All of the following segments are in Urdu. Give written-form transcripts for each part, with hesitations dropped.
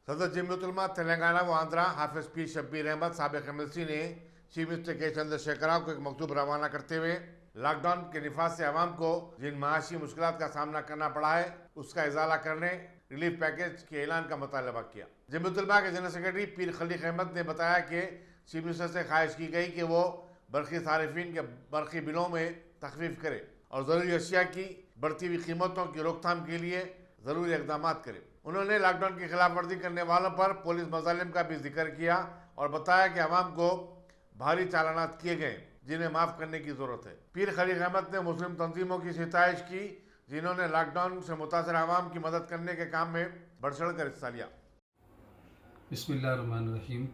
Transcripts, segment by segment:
صدر جمعیت علماء تلنگانہ و آندھرا حافظ پیر شبیر احمد سابق MLC نے چیف منسٹر کے چندر شیکھر راؤ کو ایک مکتوب روانہ کرتے ہوئے لاک ڈاؤن کے نفاذ سے عوام کو جن معاشی مشکلات کا سامنا کرنا پڑا ہے اس کا ازالہ کرنے ریلیف پیکیج کے اعلان کا مطالبہ کیا۔ جمعیت علماء کے جنرل سیکرٹری پیر خلیق احمد نے بتایا کہ چیف منسٹر سے خواہش کی گئی کہ وہ برقی صارفین کے برقی بلوں میں تخفیف کرے اور ضروری اشیاء کی بڑھتی ہوئی قیمتوں کی روک تھام کے لیے ضروری اقدامات کرے۔ انہوں نے لاک ڈاؤن کی خلاف ورزی کرنے والوں پر پولیس مظالم کا بھی ذکر کیا اور بتایا کہ عوام کو بھاری چالانات کیے گئے جنہیں معاف کرنے کی ضرورت ہے۔ پیر خلیق احمد نے مسلم تنظیموں کی ستائش کی جنہوں نے لاک ڈاؤن سے متاثر عوام کی مدد کرنے کے کام میں بڑھ چڑھ کر حصہ لیا۔ بسم اللہ الرحمن الرحیم۔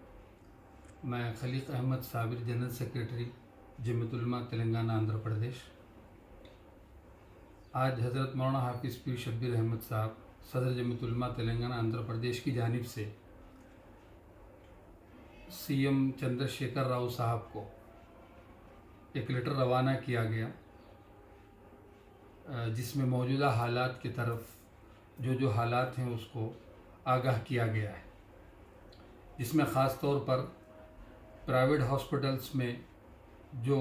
میں خلیق احمد صابر جنرل سیکرٹری جمعیت علماء تلنگانہ آندھرا پردیش۔ آج حضرت مولانا حافظ پیر شبیر احمد صاحب صدر جمعیت علماء تلنگانہ آندھرا پردیش کی جانب سے CM چندر شیکھر راؤ صاحب کو ایک لیٹر روانہ کیا گیا جس میں موجودہ حالات کی طرف جو حالات ہیں اس کو آگاہ کیا گیا ہے، جس میں خاص طور پر پرائیویٹ ہاسپٹلس میں جو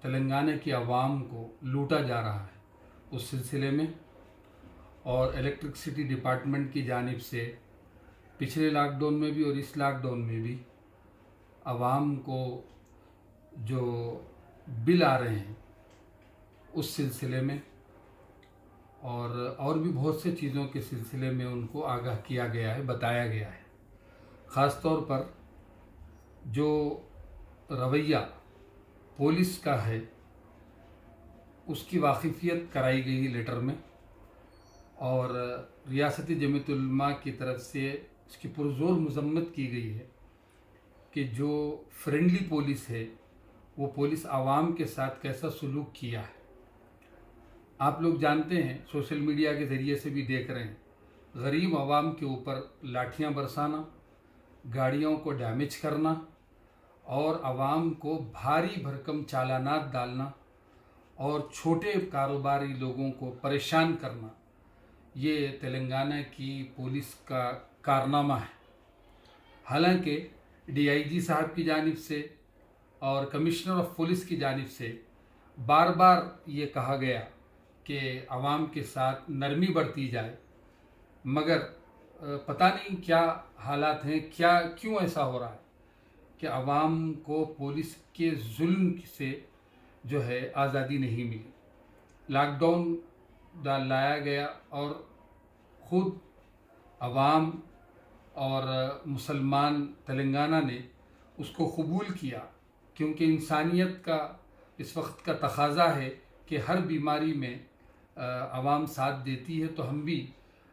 تلنگانہ کی عوام کو لوٹا جا رہا ہے اس سلسلے میں، اور الیکٹرکسٹی ڈپارٹمنٹ کی جانب سے پچھلے لاک ڈاؤن میں بھی اور اس لاک ڈاؤن میں بھی عوام کو جو بل آ رہے ہیں اس سلسلے میں اور بھی بہت سے چیزوں کے سلسلے میں ان کو آگاہ کیا گیا ہے، بتایا گیا ہے۔ خاص طور پر جو رویہ پولیس کا ہے اس کی واقفیت کرائی گئی لیٹر میں، اور ریاستی جمعیت علماء کی طرف سے اس کی پرزور مذمت کی گئی ہے کہ جو فرینڈلی پولیس ہے وہ پولیس عوام کے ساتھ کیسا سلوک کیا ہے۔ آپ لوگ جانتے ہیں، سوشل میڈیا کے ذریعے سے بھی دیکھ رہے ہیں، غریب عوام کے اوپر لاٹھیاں برسانا، گاڑیوں کو ڈیمیج کرنا اور عوام کو بھاری بھرکم چالانات ڈالنا اور چھوٹے کاروباری لوگوں کو پریشان کرنا، یہ تلنگانہ کی پولیس کا کارنامہ ہے۔ حالانکہ DIG صاحب کی جانب سے اور کمشنر آف پولیس کی جانب سے بار بار یہ کہا گیا کہ عوام کے ساتھ نرمی برتی جائے، مگر پتہ نہیں کیا حالات ہیں، کیوں ایسا ہو رہا ہے کہ عوام کو پولیس کے ظلم سے جو ہے آزادی نہیں ملی۔ لاک ڈاؤن لایا گیا اور خود عوام اور مسلمان تلنگانہ نے اس کو قبول کیا، کیونکہ انسانیت کا اس وقت کا تقاضا ہے کہ ہر بیماری میں عوام ساتھ دیتی ہے، تو ہم بھی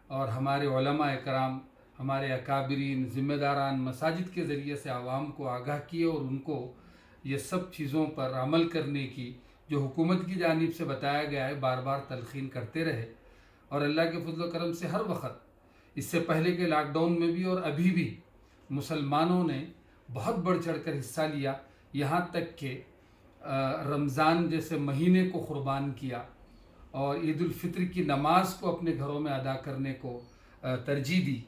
اور ہمارے علماء اکرام، ہمارے اکابرین، ذمہ داران مساجد کے ذریعے سے عوام کو آگاہ کیے اور ان کو یہ سب چیزوں پر عمل کرنے کی جو حکومت کی جانب سے بتایا گیا ہے بار بار تلقین کرتے رہے۔ اور اللہ کے فضل و کرم سے ہر وقت، اس سے پہلے کے لاک ڈاؤن میں بھی اور ابھی بھی، مسلمانوں نے بہت بڑھ چڑھ کر حصہ لیا، یہاں تک کہ رمضان جیسے مہینے کو قربان کیا اور عید الفطر کی نماز کو اپنے گھروں میں ادا کرنے کو ترجیح دی،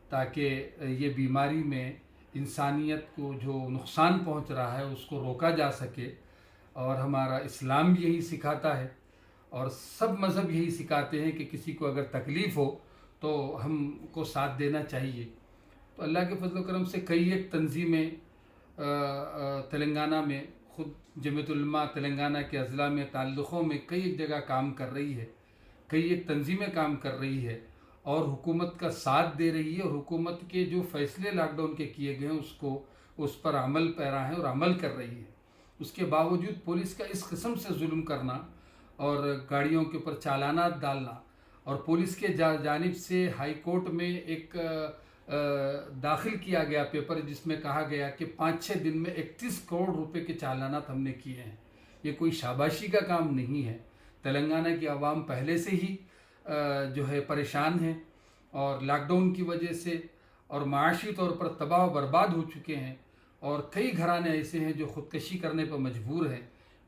تاکہ یہ بیماری میں انسانیت کو جو نقصان پہنچ رہا ہے اس کو روکا جا سکے۔ اور ہمارا اسلام بھی یہی سکھاتا ہے اور سب مذہب یہی سکھاتے ہیں کہ کسی کو اگر تکلیف ہو تو ہم کو ساتھ دینا چاہیے۔ تو اللہ کے فضل و کرم سے کئی ایک تنظیمیں تلنگانہ میں، خود جمعیت علماء تلنگانہ کے اضلاع میں تعلقوں میں کئی ایک جگہ کام کر رہی ہے، کئی ایک تنظیمیں کام کر رہی ہے اور حکومت کا ساتھ دے رہی ہے، اور حکومت کے جو فیصلے لاک ڈاؤن کے کیے گئے ہیں اس پر عمل پیرا ہے اور عمل کر رہی ہے۔ اس کے باوجود پولیس کا اس قسم سے ظلم کرنا اور گاڑیوں کے اوپر چالانات ڈالنا، اور پولیس کے جانب سے ہائی کورٹ میں ایک داخل کیا گیا پیپر جس میں کہا گیا کہ 5-6 دن میں 31 کروڑ روپے کے چالانات ہم نے کیے ہیں۔ یہ کوئی شاباشی کا کام نہیں ہے۔ تلنگانہ کی عوام پہلے سے ہی جو ہے پریشان ہیں اور لاک ڈاؤن کی وجہ سے اور معاشی طور پر تباہ و برباد ہو چکے ہیں، اور کئی گھرانے ایسے ہیں جو خودکشی کرنے پر مجبور ہیں۔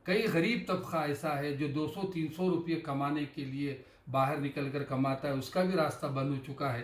کئی غریب طبقہ ایسا ہے جو 200-300 روپے کمانے کے لیے باہر نکل کر کماتا ہے، اس کا بھی راستہ بند ہو چکا ہے۔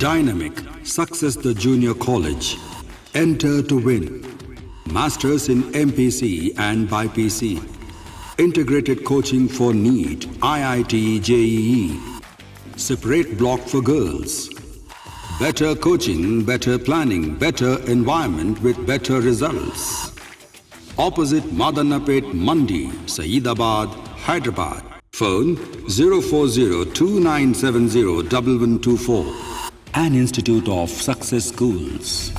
Dynamic Success the Junior College. Enter to win. Masters in MPC and BPC. Integrated coaching for NEET, IIT, JEE. Separate block for girls. Better coaching, better planning, better environment with better results. Opposite Madanapet Mandi, Saeedabad, Hyderabad. Phone 04029701124. An Institute of Success Schools.